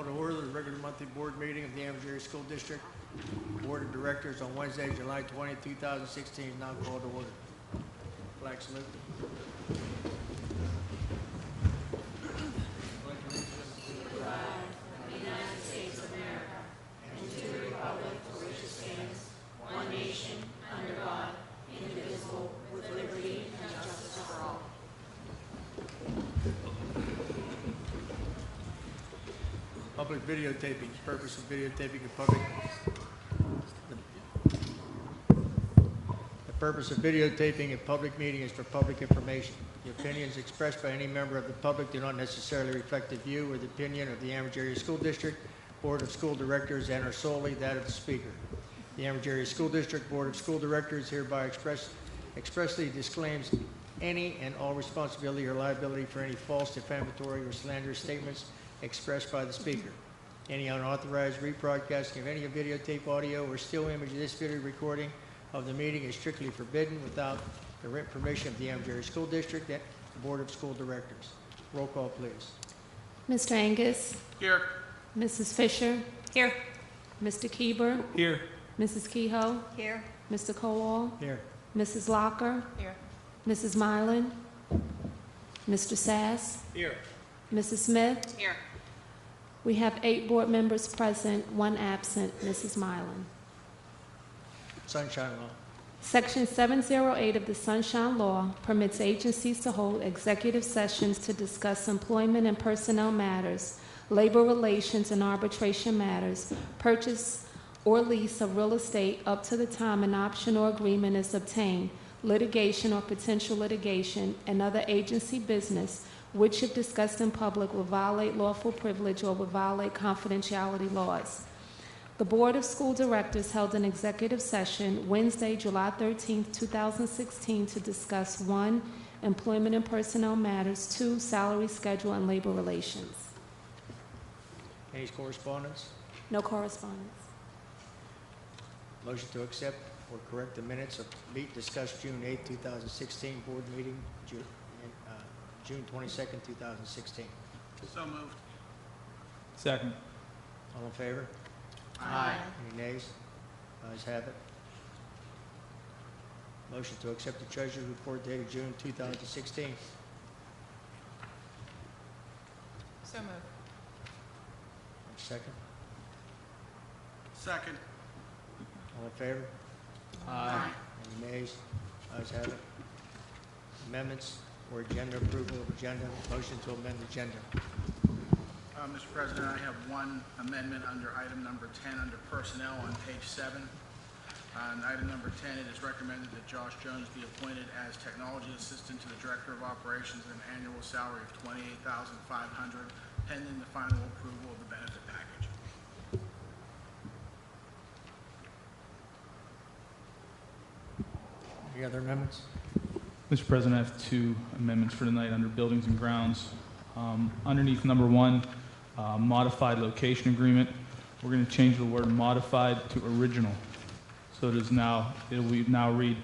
Call to order the regular monthly board meeting of the Amherst Area School District Board of Directors on Wednesday, July 20, 2016 is now called to order. Flag salute. Public videotaping. The purpose of videotaping in public. The purpose of videotaping a public meeting is for public information. The opinions expressed by any member of the public do not necessarily reflect the view or the opinion of the Amherst Area School District Board of School Directors and are solely that of the speaker. The Amherst Area School District Board of School Directors hereby expressly disclaims any and all responsibility or liability for any false, defamatory, or slanderous statements expressed by the speaker. Any unauthorized rebroadcasting of any videotape, audio, or still image of this video recording of the meeting is strictly forbidden without the written permission of the Amherst Area School District and the Board of School Directors. Roll call, please. Mr. Angus. Here. Mrs. Fisher. Here. Mr. Keeber. Here. Mrs. Kehoe. Here. Mr. Cowell. Here. Mrs. Locker. Here. Mrs. Mylan. Mr. Sass. Here. Mrs. Smith. Here. We have 8 board members present, 1 absent, Mrs. Mylan. Sunshine Law. Section 708 of the Sunshine Law permits agencies to hold executive sessions to discuss employment and personnel matters, labor relations and arbitration matters, purchase or lease of real estate up to the time an option or agreement is obtained, litigation or potential litigation, and other agency business which, if discussed in public, will violate lawful privilege or will violate confidentiality laws. The Board of School Directors held an executive session Wednesday, July 13, 2016 to discuss 1, employment and personnel matters, 2, salary schedule and labor relations. Any correspondence? No correspondence. Motion to accept or correct the minutes of discussed June 8, 2016 board meeting, June 22nd, 2016. So moved. Second. All in favor? Aye. Any nays? Ayes have it. Motion to accept the Treasurer's report dated June 2016. So moved. Second. Second. All in favor? Aye. Any nays? Ayes have it. Amendments or agenda approval of agenda. Motion to amend agenda. Mr. President, I have one amendment under item number 10 under personnel on page 7. On item number 10, it is recommended that Josh Jones be appointed as technology assistant to the Director of Operations at an annual salary of $28,500 pending the final approval of the benefit package. Any other amendments? Mr. President, I have 2 amendments for tonight under Buildings and Grounds. Underneath number 1, modified location agreement, we're going to change the word modified to original. So it will now read,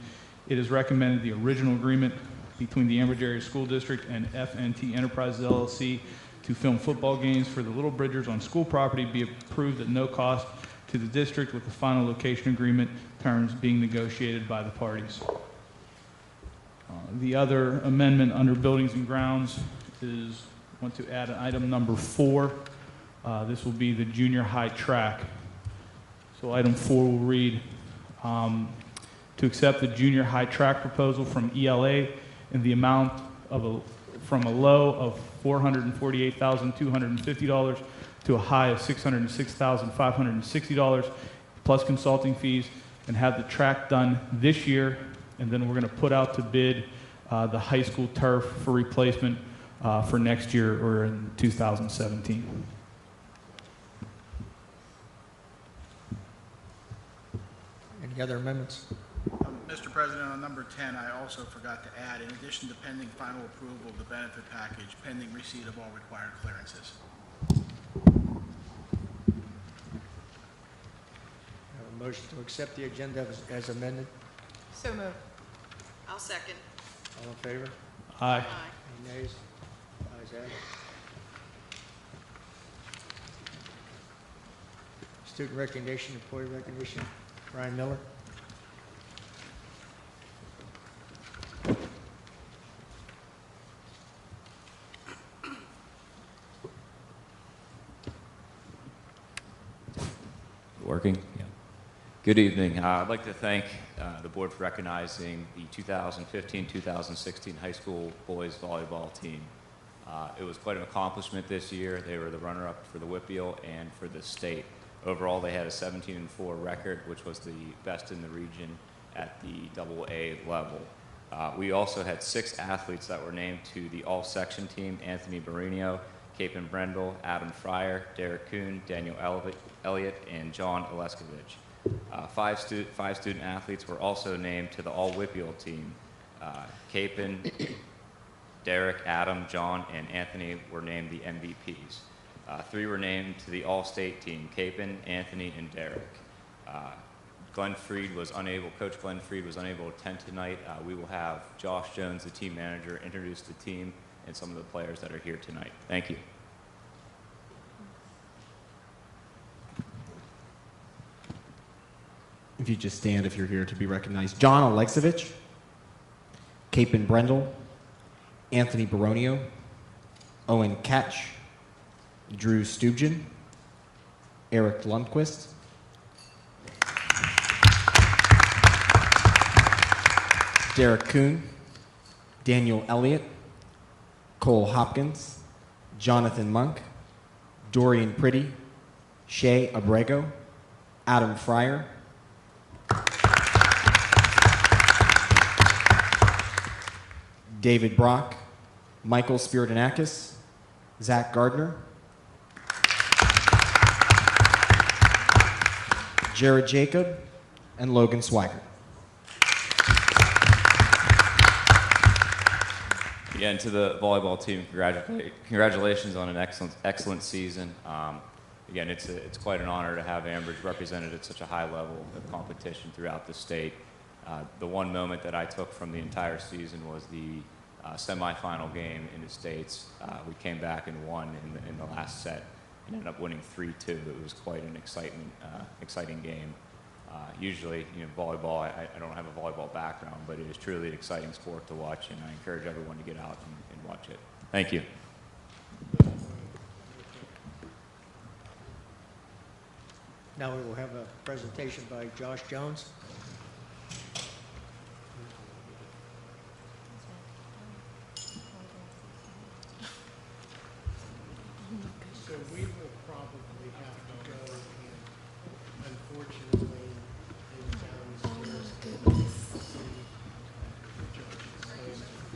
it is recommended the original agreement between the Amherst Area School District and FNT Enterprises LLC to film football games for the Little Bridgers on school property be approved at no cost to the district, with the final location agreement terms being negotiated by the parties. The other amendment under Buildings and Grounds is, I want to add item number 4. This will be the junior high track. So item 4 will read, to accept the junior high track proposal from ELA in the amount of from a low of $448,250 to a high of $606,560 plus consulting fees, and have the track done this year. And then we're going to put out to bid the high school turf for replacement for next year or in 2017. Any other amendments? Mr. President, on number 10, I also forgot to add, in addition to pending final approval of the benefit package, pending receipt of all required clearances. A motion to accept the agenda as amended. So moved. I'll second. All in favor? Aye. Any nays? Ayes have it. Student recognition, employee recognition. Ryan Miller. Working? Yeah. Good evening. I'd like to thank the board for recognizing the 2015-2016 high school boys volleyball team. It was quite an accomplishment this year. They were the runner-up for the Whitfield and for the state. Overall, they had a 17-4 record, which was the best in the region at the AA level. We also had 6 athletes that were named to the all-section team: Anthony Barino, Capon Brendel, Adam Fryer, Derek Kuhn, Daniel Elliott, and John Oleskovich. 5 student athletes were also named to the all-Whitfield team. Capon, Derek, Adam, John, and Anthony were named the MVPs. 3 were named to the all-state team: Capon, Anthony, and Derek. Coach Glenn Freed was unable to attend tonight. We will have Josh Jones, the team manager, introduce the team and some of the players that are here tonight. Thank you. If you just stand if you're here to be recognized. John Alexevich, Capon Brendel, Anthony Baronio, Owen Ketch, Drew Stubjen, Eric Lundquist, Derek Kuhn, Daniel Elliott, Cole Hopkins, Jonathan Monk, Dorian Priddy, Shay Abrego, Adam Fryer, David Brock, Michael Spiritonakis, Zach Gardner, Jared Jacob, and Logan Swigert. Again, to the volleyball team, congratulations on an excellent season. Again, it's quite an honor to have Ambridge represented at such a high level of competition throughout the state. The one moment that I took from the entire season was the semifinal game in the States. We came back and won in the last set and ended up winning 3-2. It was quite an exciting game. Usually, volleyball, I don't have a volleyball background, but it is truly an exciting sport to watch, and I encourage everyone to get out and watch it. Thank you. Now we will have a presentation by Josh Jones. So we will probably have to go in, unfortunately, in downstairs and see George's name.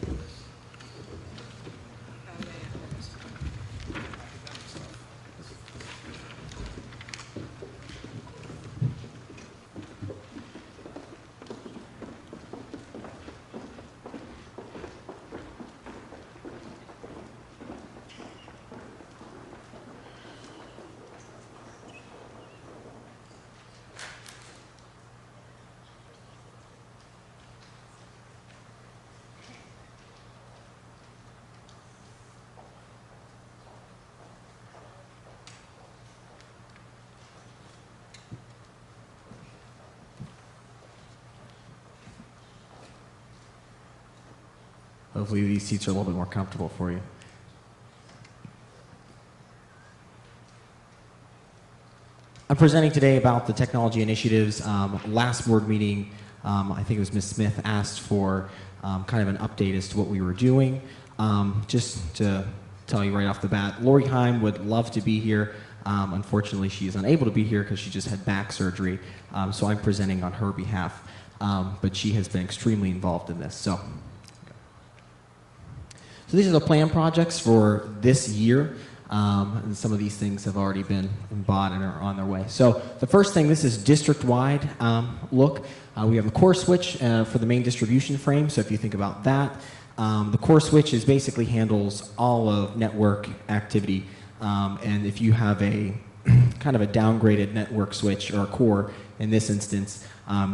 Hopefully these seats are a little bit more comfortable for you. I'm presenting today about the technology initiatives. Last board meeting, I think it was Ms. Smith asked for kind of an update as to what we were doing. Just to tell you right off the bat, Lori Heim would love to be here. Unfortunately, she is unable to be here because she just had back surgery. So I'm presenting on her behalf. But she has been extremely involved in this. So these are the plan projects for this year. And some of these things have already been bought and are on their way. So the first thing, this is district-wide look. We have the core switch for the main distribution frame. So if you think about that, the core switch is basically handles all of network activity. And if you have a kind of a downgraded network switch or a core, in this instance,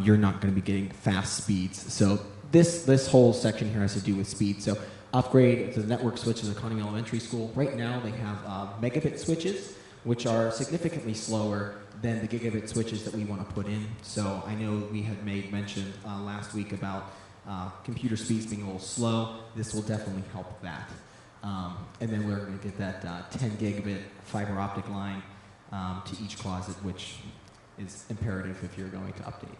you're not going to be getting fast speeds. So this whole section here has to do with speed. So upgrade to the network switches at Conning Elementary School. Right now they have megabit switches, which are significantly slower than the gigabit switches that we want to put in. So I know we had made mention last week about computer speeds being a little slow. This will definitely help that. And then we're going to get that 10 gigabit fiber optic line to each closet, which is imperative if you're going to update.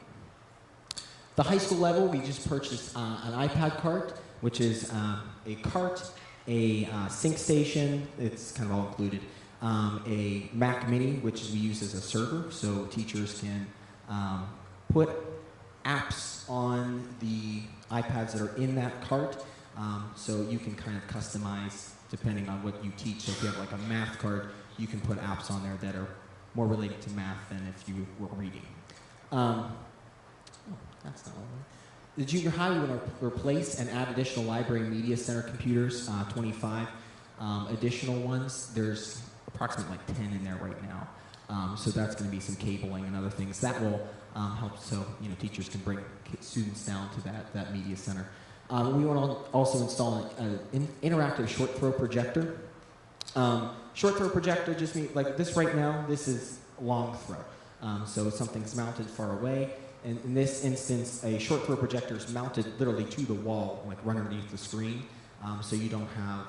The high school level, we just purchased an iPad cart, which is a cart, a sync station, it's kind of all included, a Mac Mini, which we use as a server, so teachers can put apps on the iPads that are in that cart, so you can kind of customize depending on what you teach. So if you have like a math cart, you can put apps on there that are more related to math than if you were reading. That's not one. The junior high, we want to replace and add additional library and media center computers, 25 additional ones. There's approximately like 10 in there right now. So that's going to be some cabling and other things. That will help so teachers can bring students down to that media center. We want to also install an interactive short throw projector. Short throw projector just means like this right now, this is long throw. So something's mounted far away. And in this instance, a short throw projector is mounted literally to the wall, like right underneath the screen. So you don't have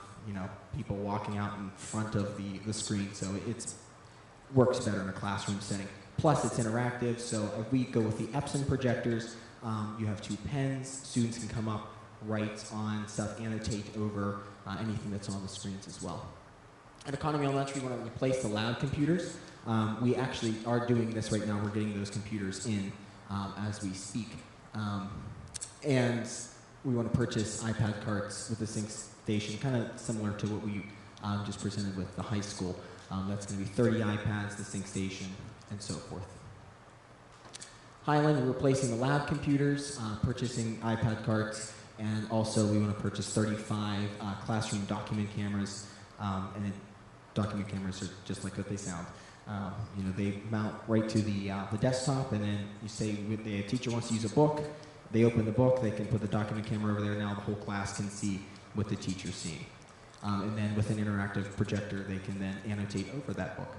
people walking out in front of the screen. So it works better in a classroom setting. Plus it's interactive. So if we go with the Epson projectors, you have 2 pens. Students can come up, write on stuff, annotate over anything that's on the screens as well. At Economy Elementary, we want to replace the loud computers. We actually are doing this right now. We're getting those computers in as we speak. And we want to purchase iPad carts with the sync station, kind of similar to what we just presented with the high school. That's going to be 30 iPads, the sync station, and so forth. Highland, we're replacing the lab computers, purchasing iPad carts, and also we want to purchase 35 classroom document cameras. And document cameras are just like what they sound. They mount right to the desktop, and then you say the teacher wants to use a book, they open the book, they can put the document camera over there, now the whole class can see what the teacher's seeing. And then with an interactive projector, they can then annotate over that book.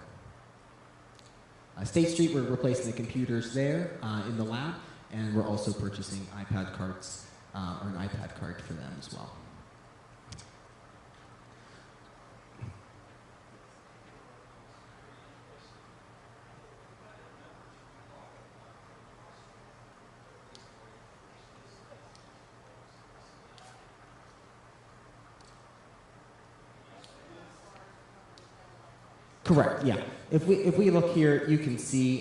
State Street, we're replacing the computers there in the lab, and we're also purchasing iPad carts, or an iPad cart for them as well. Correct, yeah. If we look here, you can see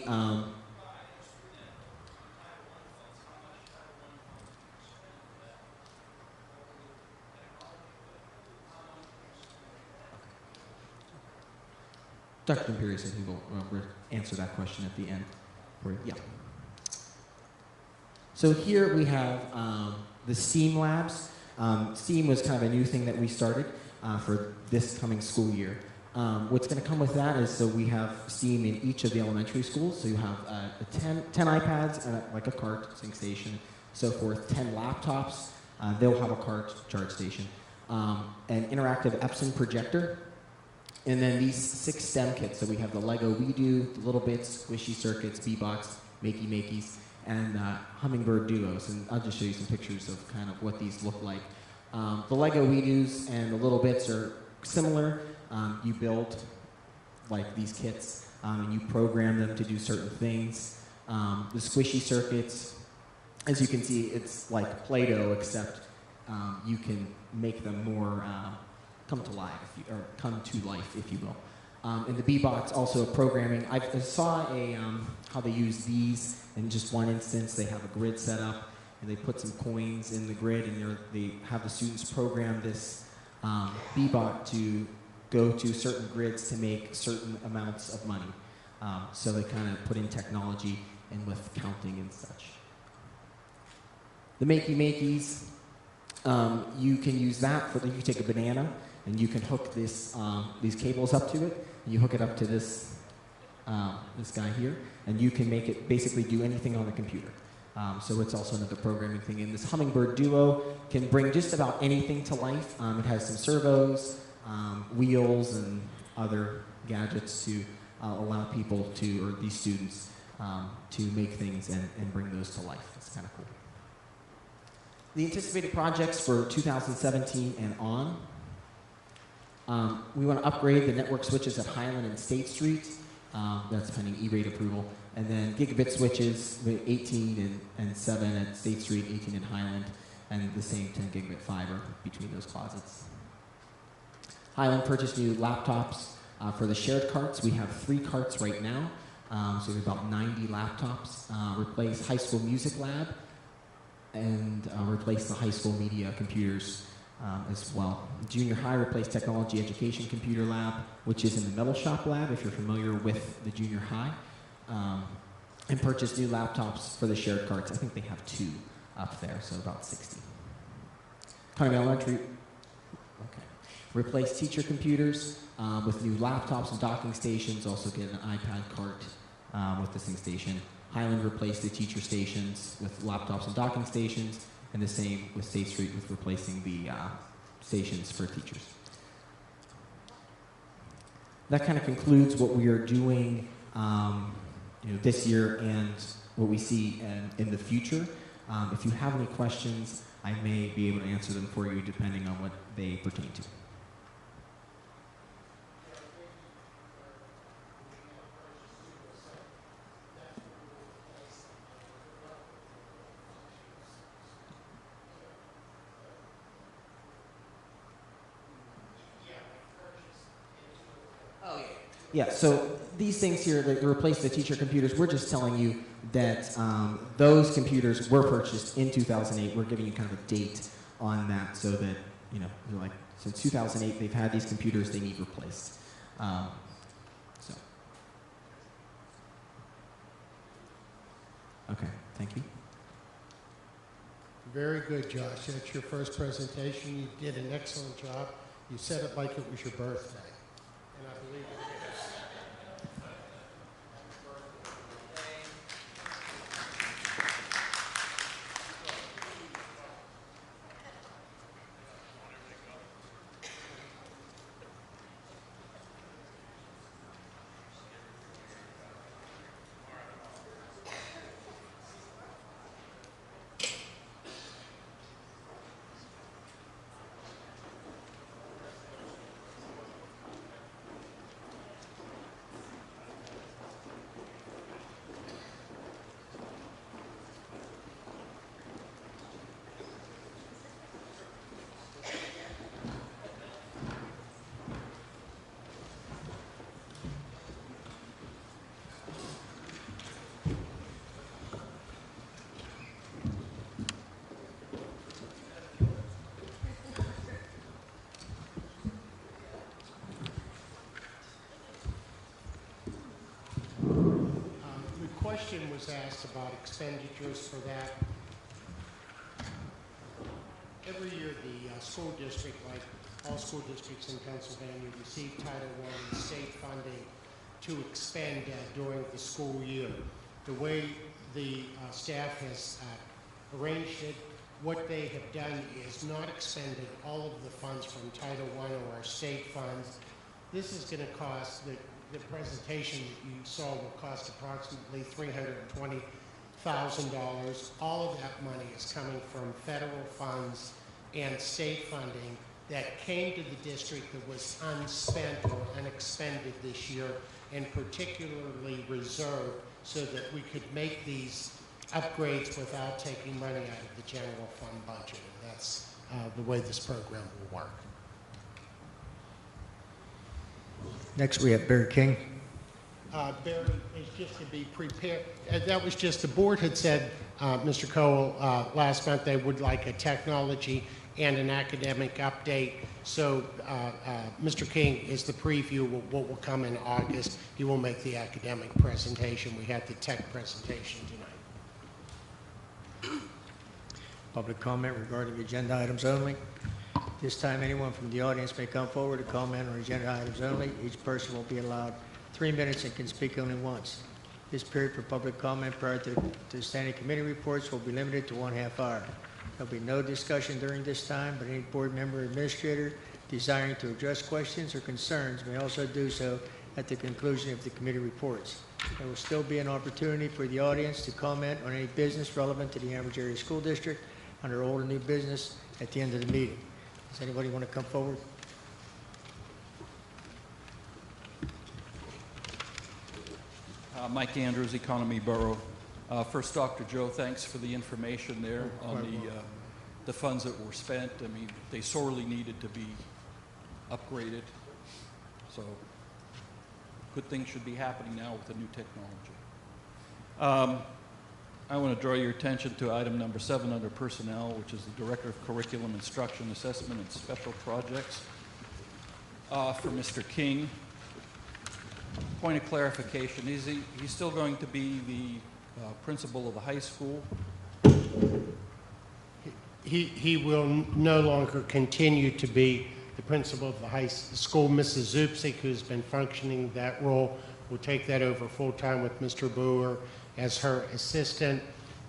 Dr. Imperius said he will answer that question at the end. Yeah. So here we have the STEAM labs. STEAM was kind of a new thing that we started for this coming school year. What's going to come with that is, so we have STEAM in each of the elementary schools. So you have 10 iPads, and like a cart, sync station, so forth, 10 laptops. They'll have a cart, charge station, an interactive Epson projector, and then these 6 STEM kits. So we have the Lego We Do, the Little Bits, Squishy Circuits, B-Box, Makey Makeys, and Hummingbird Duos. And I'll just show you some pictures of kind of what these look like. The Lego We Do's and the Little Bits are similar. You build like these kits and you program them to do certain things. The Squishy Circuits, as you can see, it's like Play-Doh, except you can make them more come to life, if you will. And the B-Box, also programming. I saw how they use these in just one instance. They have a grid set up, and they put some coins in the grid, and they have the students program this B-Box to go to certain grids to make certain amounts of money. So they kind of put in technology and with counting and such. The Makey Makeys, you can use that for, you take a banana and you can hook these cables up to it, and you hook it up to this guy here, and you can make it basically do anything on the computer. So it's also another programming thing. And this Hummingbird Duo can bring just about anything to life. It has some servos, wheels, and other gadgets to allow people to, or these students, to make things and bring those to life. It's kind of cool. The anticipated projects for 2017 and on. We want to upgrade the network switches at Highland and State Street. That's pending E-rate approval. And then gigabit switches, 18 and 7 at State Street, 18 in Highland, and the same 10 gigabit fiber between those closets. Highland purchased new laptops for the shared carts. We have 3 carts right now, so we have about 90 laptops. Replace high school music lab, and replace the high school media computers as well. Junior high replaced technology education computer lab, which is in the metal shop lab, if you're familiar with the junior high, and purchased new laptops for the shared carts. I think they have 2 up there, so about 60. Conway Elementary, okay. Replaced teacher computers with new laptops and docking stations, also get an iPad cart with the same station. Highland replaced the teacher stations with laptops and docking stations, and the same with State Street with replacing the stations for teachers. That kind of concludes what we are doing this year and what we see in the future. If you have any questions, I may be able to answer them for you depending on what they pertain to. Yeah, so these things here that replace the teacher computers, we're just telling you that those computers were purchased in 2008. We're giving you kind of a date on that so that, you're like, since 2008, they've had these computers, they need replaced. So. Okay, thank you. Very good, Josh. That's your first presentation. You did an excellent job. You said it like it was your birthday. And I believe it is. Question was asked about expenditures for that. Every year the school district, like all school districts in Pennsylvania, receive Title I state funding to expend during the school year. The way the staff has arranged it, what they have done is not expended all of the funds from Title I or our state funds. This is going to cost, the presentation that you saw will cost approximately $320,000. All of that money is coming from federal funds and state funding that came to the district that was unspent or unexpended this year, and particularly reserved so that we could make these upgrades without taking money out of the general fund budget. And that's the way this program will work. Next, we have Barry King. Barry is just to be prepared. That was just, the board had said, Mr. Cole, last month they would like a technology and an academic update. So Mr. King is the preview of what will come in August. He will make the academic presentation. We had the tech presentation tonight. Public comment regarding agenda items only. This time, anyone from the audience may come forward to comment on agenda items only. Each person will be allowed 3 minutes and can speak only once. This period for public comment prior to standing committee reports will be limited to 1/2 hour. There'll be no discussion during this time, but any board member or administrator desiring to address questions or concerns may also do so at the conclusion of the committee reports. There will still be an opportunity for the audience to comment on any business relevant to the Ambridge Area School District under old and new business at the end of the meeting. Does anybody want to come forward? Mike Andrews, Economy Borough. First, Dr. Joe, thanks for the information there on the funds that were spent. I mean, they sorely needed to be upgraded. So good things should be happening now with the new technology. I want to draw your attention to item number 7 under Personnel, which is the Director of Curriculum Instruction, Assessment, and Special Projects for Mr. King. Point of clarification, he's still going to be the principal of the high school? He will no longer continue to be the principal of the high school. Mrs. Zupsik, who's been functioning that role, will take that over full-time with Mr. Boer as her assistant.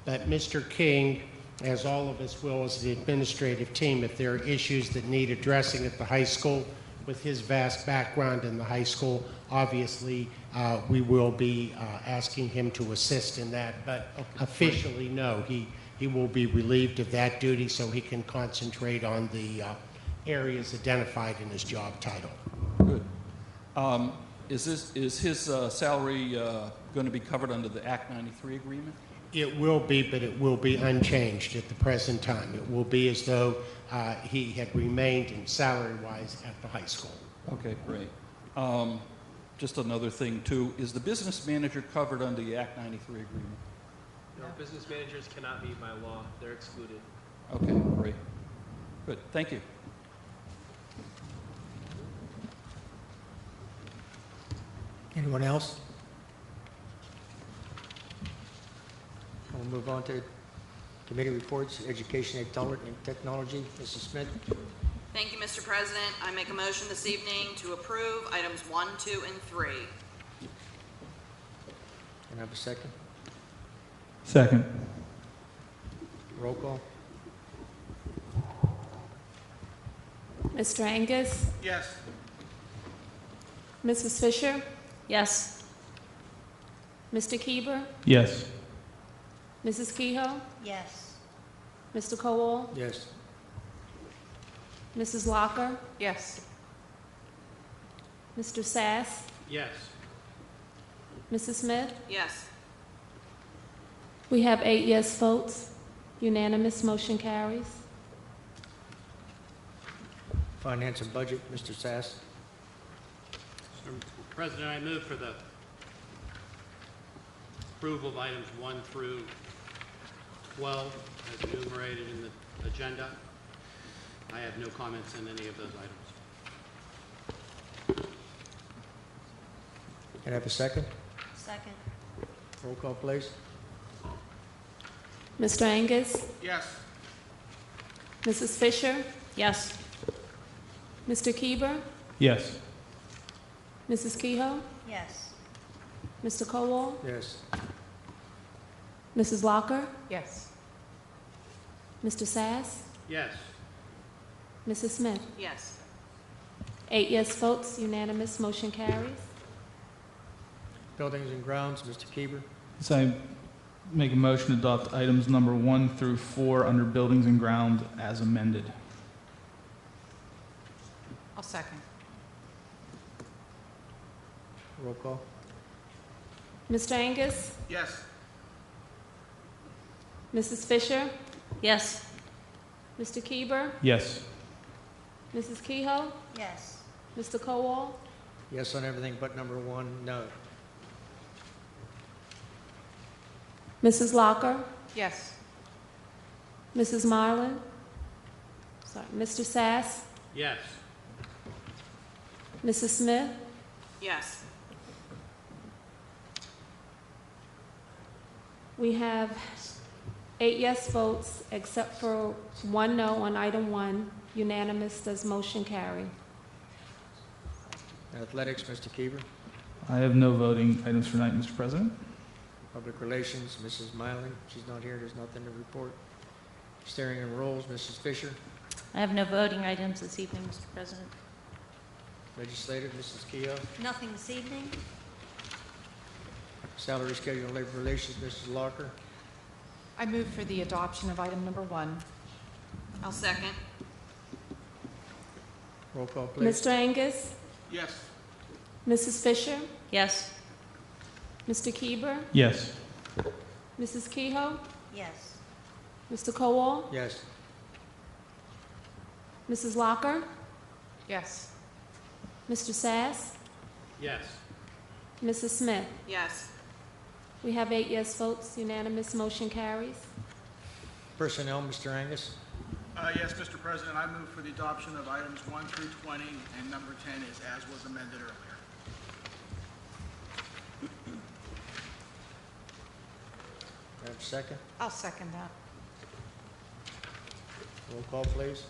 But Mr. King, as all of us will as the administrative team, if there are issues that need addressing at the high school, with his vast background in the high school, obviously we will be asking him to assist in that. But officially, no, he will be relieved of that duty so he can concentrate on the areas identified in his job title. Good. Is his salary going to be covered under the Act 93 agreement? It will be, but it will be unchanged at the present time. It will be as though he had remained in salary-wise at the high school. Okay, great. Just another thing, too. Is the business manager covered under the Act 93 agreement? No, business managers cannot be by law. They're excluded. Okay, great. Good, thank you. Anyone else? We'll move on to committee reports, Education and Technology. Mrs. Smith? Thank you, Mr. President. I make a motion this evening to approve items 1, 2, and 3. Can I have a second? Second. Roll call? Mr. Angus? Yes. Mrs. Fisher? Yes. Mr. Keeber? Yes. Mrs. Kehoe? Yes. Mr. Cowell? Yes. Mrs. Locker? Yes. Mr. Sass? Yes. Mrs. Smith? Yes. We have 8 yes votes. Unanimous, motion carries. Finance and Budget, Mr. Sass. Mr. President, I move for the approval of items 1 through 12 as enumerated in the agenda. I have no comments on any of those items. Can I have a second? Second. Roll call, please. Mr. Angus? Yes. Mrs. Fisher? Yes. Mr. Keeber? Yes. Mrs. Kehoe? Yes. Mr. Cowell? Yes. Mrs. Locker? Yes. Mr. Sass? Yes. Mrs. Smith? Yes. 8 yes votes, unanimous, motion carries. Buildings and Grounds, Mr. Keeber. So I make a motion to adopt items number 1 through 4 under Buildings and Grounds as amended. I'll second. Roll call? Mr. Angus? Yes. Mrs. Fisher? Yes. Mr. Keeber? Yes. Mrs. Kehoe? Yes. Mr. Cowell? Yes on everything but number 1, no. Mrs. Locker? Yes. Mrs. Marlin? Sorry, Mr. Sass? Yes. Mrs. Smith? Yes. We have 8 yes votes, except for 1 no on item 1. Unanimous, does motion carry? Athletics, Mr. Keeber. I have no voting items for tonight, Mr. President. Public Relations, Mrs. Mylan. She's not here, there's nothing to report. Steering and Rolls, Mrs. Fisher. I have no voting items this evening, Mr. President. Legislative, Mrs. Keough. Nothing this evening. Salary Schedule and Labor Relations, Mrs. Locker. I move for the adoption of item number 1. I'll second. Roll call, please. Mr. Angus? Yes. Mrs. Fisher? Yes. Mr. Keeber? Yes. Mrs. Kehoe? Yes. Mr. Kowal? Yes. Mrs. Locker? Yes. Mr. Sass? Yes. Mrs. Smith? Yes. We have 8 yes votes, unanimous, motion carries. Personnel, Mr. Angus. Yes, Mr. President, I move for the adoption of items 1 through 20, and number 10 is as was amended earlier. Have a second? I'll second that. Roll call, please.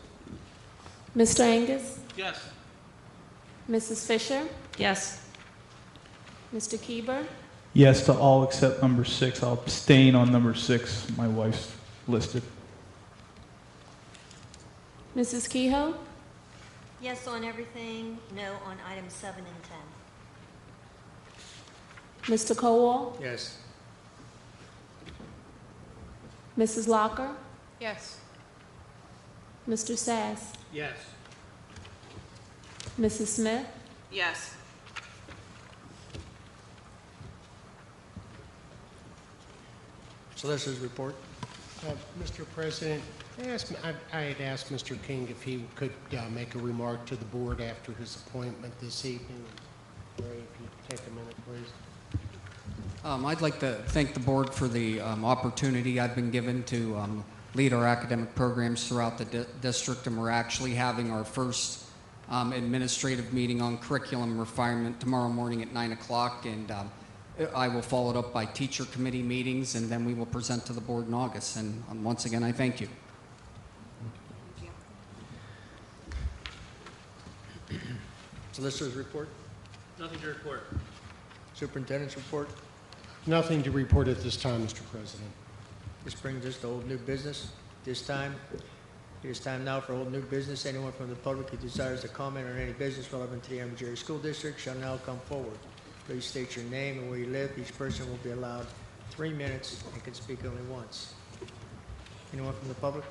Mr. Angus? Yes. Mrs. Fisher? Yes. Mr. Keeber? Yes to all except number 6. I'll abstain on number 6. My wife's listed. Mrs. Kehoe? Yes on everything, no on items 7 and 10. Mr. Kowal? Yes. Mrs. Locker? Yes. Mr. Sass? Yes. Mrs. Smith? Yes. Solicitor's report. Mr. President, I had asked Mr. King if he could make a remark to the board after his appointment this evening. Ray, if you take a minute, please. I'd like to thank the board for the opportunity I've been given to lead our academic programs throughout the district, and we're actually having our first administrative meeting on curriculum refinement tomorrow morning at 9 o'clock, and I will follow it up by teacher committee meetings, and then we will present to the board in August. And once again, I thank you. Solicitor's report. Nothing to report. Superintendent's report. Nothing to report at this time, Mr. President. This brings us to old new business. This time, it is time now for old new business. Anyone from the public who desires to comment on any business relevant to the Amherst Area School District shall now come forward. Please state your name and where you live. Each person will be allowed 3 minutes and can speak only once. Anyone from the public?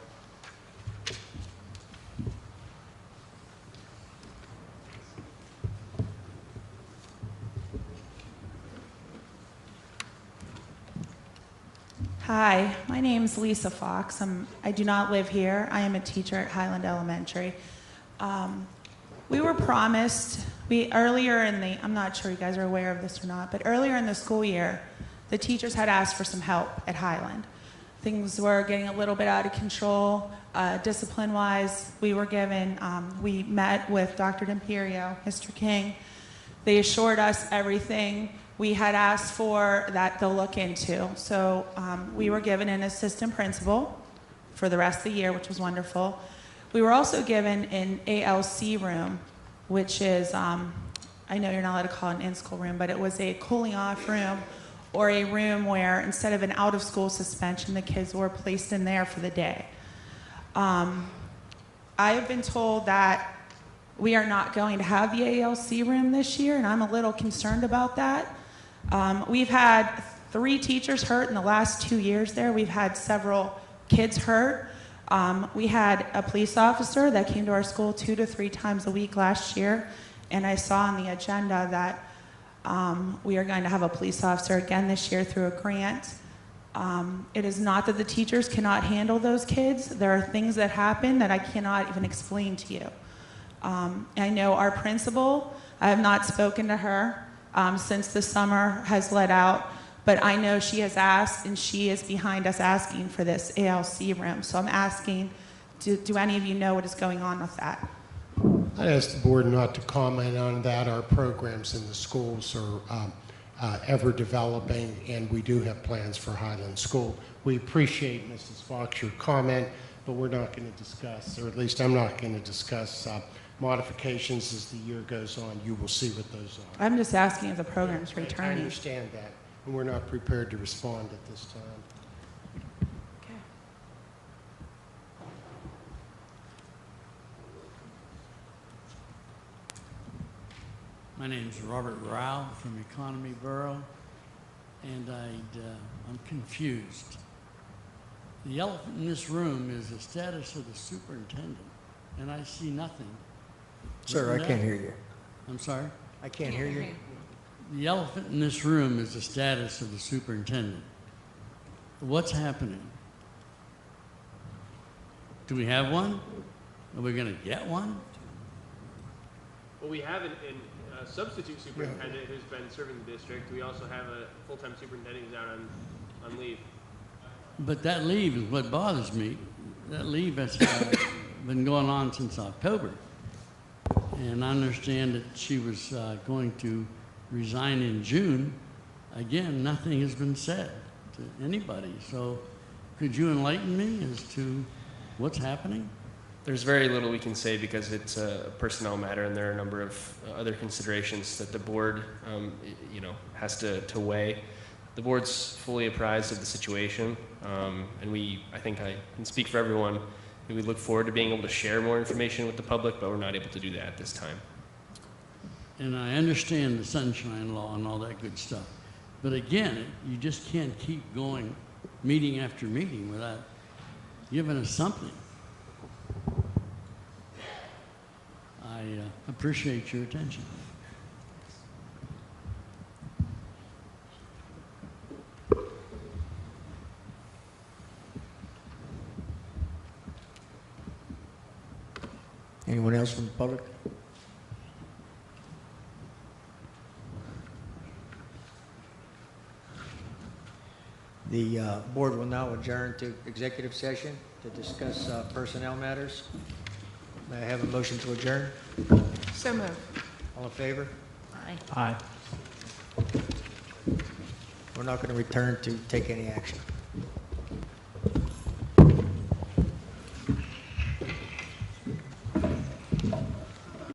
Hi, my name is Lisa Fox. I do not live here. I am a teacher at Highland Elementary. We were promised, I'm not sure you guys are aware of this or not, but earlier in the school year, the teachers had asked for some help at Highland. Things were getting a little bit out of control, discipline-wise. We met with Dr. D'Imperio, Mr. King. They assured us everything we had asked for that they'll look into. So we were given an assistant principal for the rest of the year, which was wonderful. We were also given an ALC room, which is, I know you're not allowed to call it an in-school room, but it was a cooling off room, or a room where instead of an out-of-school suspension, the kids were placed in there for the day. I have been told that we are not going to have the ALC room this year, and I'm a little concerned about that. We've had 3 teachers hurt in the last 2 years there. We've had several kids hurt. We had a police officer that came to our school 2 to 3 times a week last year, and I saw on the agenda that we are going to have a police officer again this year through a grant. It is not that the teachers cannot handle those kids. There are things that happen that I cannot even explain to you. I know our principal, I have not spoken to her since the summer has let out, but I know she has asked, and she is behind us asking for this ALC room. So I'm asking, do any of you know what is going on with that? I'd ask the board not to comment on that. Our programs in the schools are ever developing, and we do have plans for Highland School. We appreciate, Mrs. Fox, your comment, but we're not going to discuss, or at least I'm not going to discuss modifications as the year goes on. You will see what those are. I'm just asking if the program's I returning. understand that, and we're not prepared to respond at this time. Okay. My name's Robert Rao from Economy Borough, and I'm confused. The elephant in this room is the status of the superintendent, and I see nothing. Sir, I written can't down. hear you. I'm sorry? I can't hear you. The elephant in this room is the status of the superintendent. What's happening? Do we have one? Are we going to get one? Well, we have a substitute superintendent who's been serving the district. We also have a full-time superintendent who's out on leave. But that leave is what bothers me. That leave has been going on since October. And I understand that she was going to resign in June. Again, nothing has been said to anybody. So could you enlighten me as to what's happening? There's very little we can say because it's a personnel matter, and there are a number of other considerations that the board, has to weigh. The board's fully apprised of the situation, and I think I can speak for everyone. We look forward to being able to share more information with the public, but we're not able to do that at this time. And I understand the sunshine law and all that good stuff. But again, you just can't keep going meeting after meeting without giving us something. I appreciate your attention. Anyone else from the public? The board will now adjourn to executive session to discuss personnel matters. May I have a motion to adjourn? So moved. All in favor? Aye. Aye. We're not going to return to take any action.